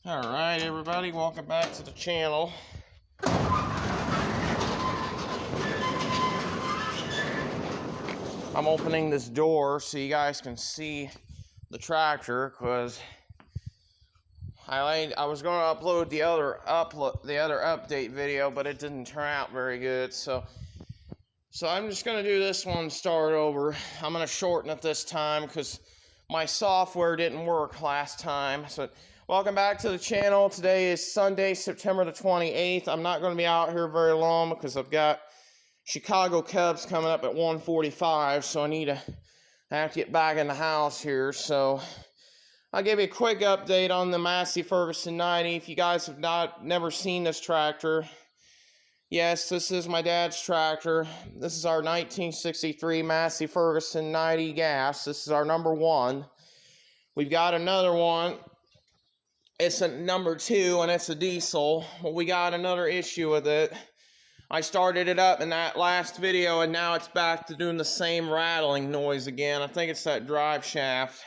Alright everybody, welcome back to the channel. I'm opening this door so you guys can see the tractor, because I was going to upload the other update video, but it didn't turn out very good, so I'm just going to do this one, start over. I'm going to shorten it this time because my software didn't work last time. So welcome back to the channel. Today is Sunday, September the 28th. I'm not going to be out here very long because I've got Chicago Cubs coming up at 1:45, so I have to get back in the house here. So I'll give you a quick update on the Massey Ferguson 90. If you guys have never seen this tractor, yes, this is my dad's tractor. This is our 1963 Massey Ferguson 90 gas. This is our number one. We've got another one. It's a number two, and it's a diesel. Well, we got another issue with it. I started it up in that last video, and now it's back to doing the same rattling noise again. I think it's that drive shaft.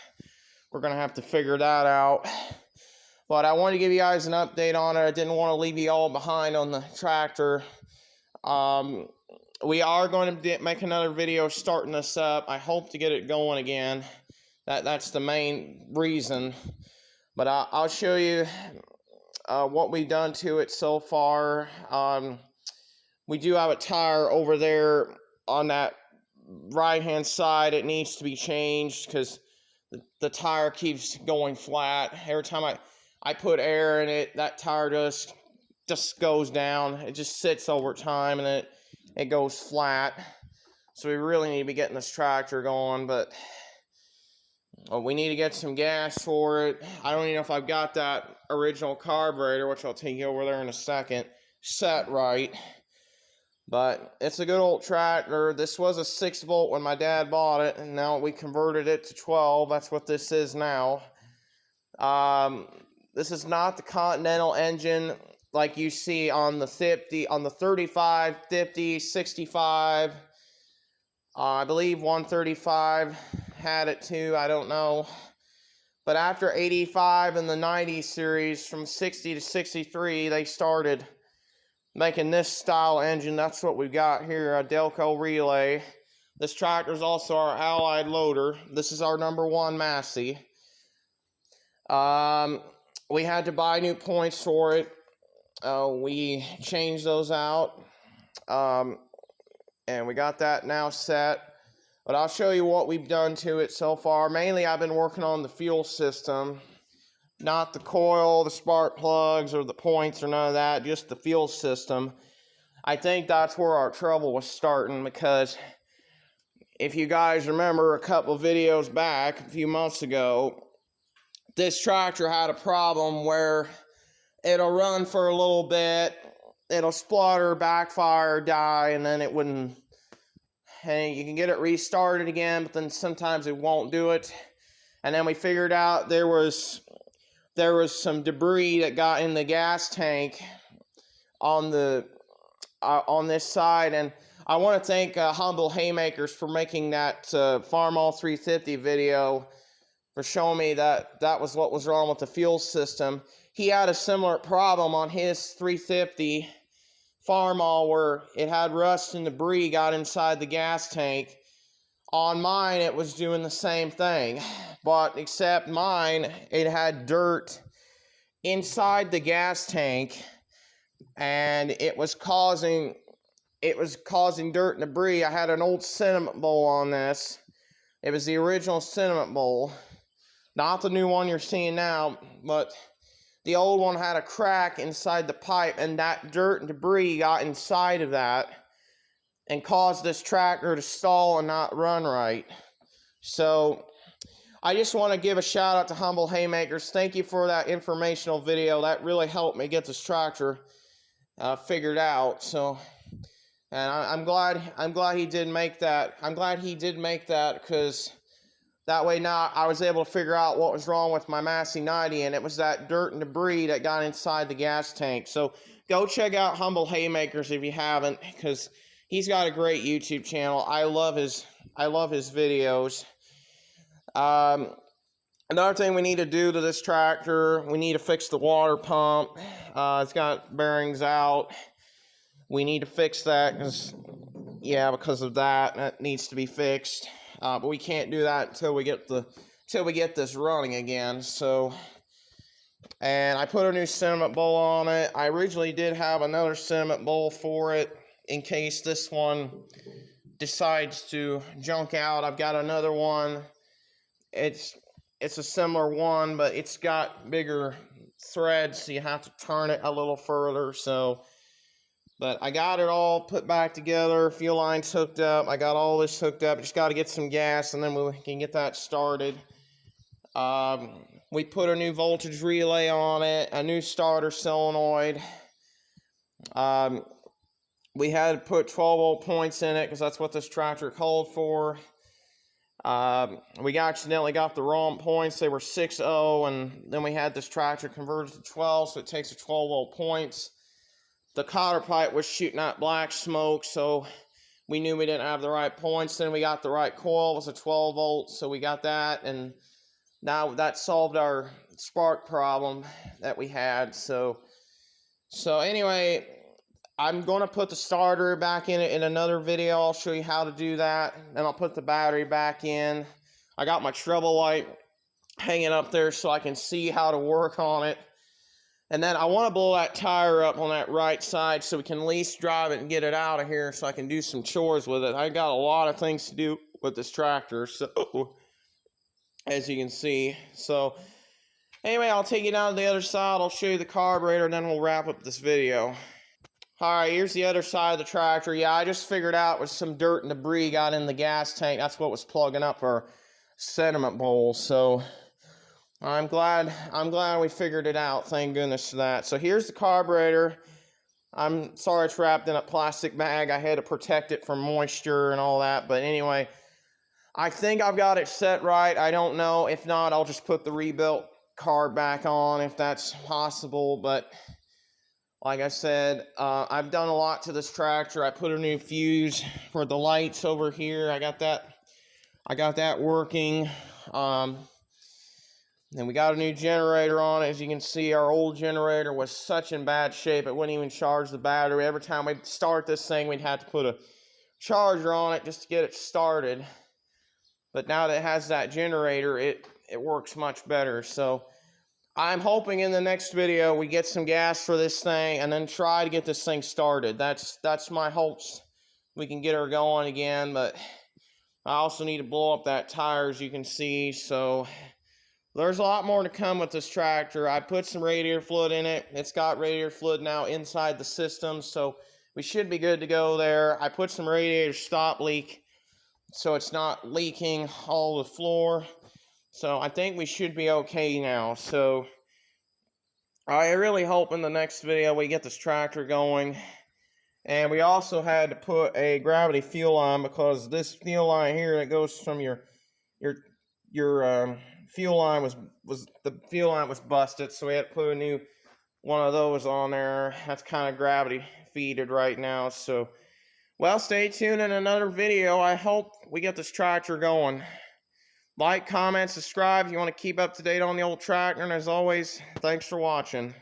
We're going to have to figure that out. But I wanted to give you guys an update on it. I didn't want to leave you all behind on the tractor. We are going to make another video starting this up. I hope to get it going again. That's the main reason. But I'll show you what we've done to it so far. We do have a tire over there on that right-hand side. It needs to be changed because the tire keeps going flat. Every time I put air in it, that tire just goes down. It just sits over time, and then it goes flat. So we really need to be getting this tractor going, but we need to get some gas for it. I don't even know if I've got that original carburetor, which I'll take you over there in a second, set right. But it's a good old tractor. This was a 6-volt when my dad bought it, and now we converted it to 12. That's what this is now. This is not the Continental engine like you see on the 50, on the 35, 50, 65. I believe 135 had it too. I don't know. But after 85 and the 90 series, from 60 to 63, they started making this style engine. That's what we've got here, a Delco relay. This tractor is also our allied loader. This is our number one Massey. We had to buy new points for it. We changed those out. And we got that now set. But I'll show you what we've done to it so far. Mainly I've been working on the fuel system. Not the coil, the spark plugs, or the points, or none of that, just the fuel system. I think that's where our trouble was starting, because if you guys remember a couple of videos back, a few months ago, this tractor had a problem where it'll run for a little bit, it'll splutter, backfire, die, and then it wouldn't, and you can get it restarted again, but then sometimes it won't do it. And then we figured out there was some debris that got in the gas tank on this side, and I want to thank Humble Haymakers for making that Farmall 350 video, for showing me that was what was wrong with the fuel system. He had a similar problem on his 350 Farmall where it had rust and debris got inside the gas tank. On mine, it was doing the same thing, but except mine, it had dirt inside the gas tank, and it was causing dirt and debris. I had an old cinnamon bowl on this. It was the original cinnamon bowl, not the new one you're seeing now, but the old one had a crack inside the pipe, and that dirt and debris got inside of that and caused this tractor to stall and not run right. So I just want to give a shout out to Humble Haymakers. Thank you for that informational video. That really helped me get this tractor figured out. So, and I'm glad he did make that. I'm glad he did make that, because that way now I was able to figure out what was wrong with my Massey 90, and it was that dirt and debris that got inside the gas tank. So go check out Humble Haymakers if you haven't, because he's got a great YouTube channel. I love his videos. Another thing we need to do to this tractor, we need to fix the water pump. It's got bearings out. We need to fix that because of that. That needs to be fixed. But we can't do that until we get this running again. So, and I put a new sentiment bowl on it. I originally did have another sentiment bowl for it in case this one decides to junk out. I've got another one. It's a similar one, but it's got bigger threads, so you have to turn it a little further. So, but I got it all put back together. Fuel lines hooked up. I got all this hooked up. Just got to get some gas, and then we can get that started. We put a new voltage relay on it, a new starter solenoid. We had to put 12-volt points in it because that's what this tractor called for. We accidentally got the wrong points. They were 6.0, and then we had this tractor converted to 12, so it takes a 12-volt points. The cotter pipe was shooting out black smoke, so we knew we didn't have the right points. Then we got the right coil. It was a 12-volt, so we got that, and now that solved our spark problem that we had. So anyway, I'm going to put the starter back in it in another video. I'll show you how to do that. Then I'll put the battery back in. I got my treble light hanging up there so I can see how to work on it. And then I want to blow that tire up on that right side so we can at least drive it and get it out of here so I can do some chores with it. I got a lot of things to do with this tractor, so as you can see. So anyway, I'll take you down to the other side. I'll show you the carburetor, and then we'll wrap up this video. Alright, here's the other side of the tractor. Yeah, I just figured out with some dirt and debris got in the gas tank. That's what was plugging up our sediment bowl. So I'm glad we figured it out. Thank goodness for that. So here's the carburetor. I'm sorry it's wrapped in a plastic bag. I had to protect it from moisture and all that. But anyway, I think I've got it set right. I don't know. If not, I'll just put the rebuilt carb back on if that's possible. But like I said, I've done a lot to this tractor. I put a new fuse for the lights over here. I got that working. Then we got a new generator on it. As you can see, our old generator was such in bad shape it wouldn't even charge the battery. Every time we'd start this thing, we'd have to put a charger on it just to get it started. But now that it has that generator, it works much better. So I'm hoping in the next video we get some gas for this thing and then try to get this thing started. That's my hopes. We can get her going again, but I also need to blow up that tire, as you can see. So there's a lot more to come with this tractor. I put some radiator fluid in it. It's got radiator fluid now inside the system, so we should be good to go there. I put some radiator stop leak so it's not leaking all the floor. So I think we should be okay now. So I really hope in the next video we get this tractor going. And we also had to put a gravity fuel line because this fuel line here that goes from your fuel line was busted, so we had to put a new one of those on there. That's kind of gravity feeded right now. So, well, stay tuned in another video. I hope we get this tractor going. Like, comment, subscribe if you want to keep up to date on the old tractor. And as always, thanks for watching.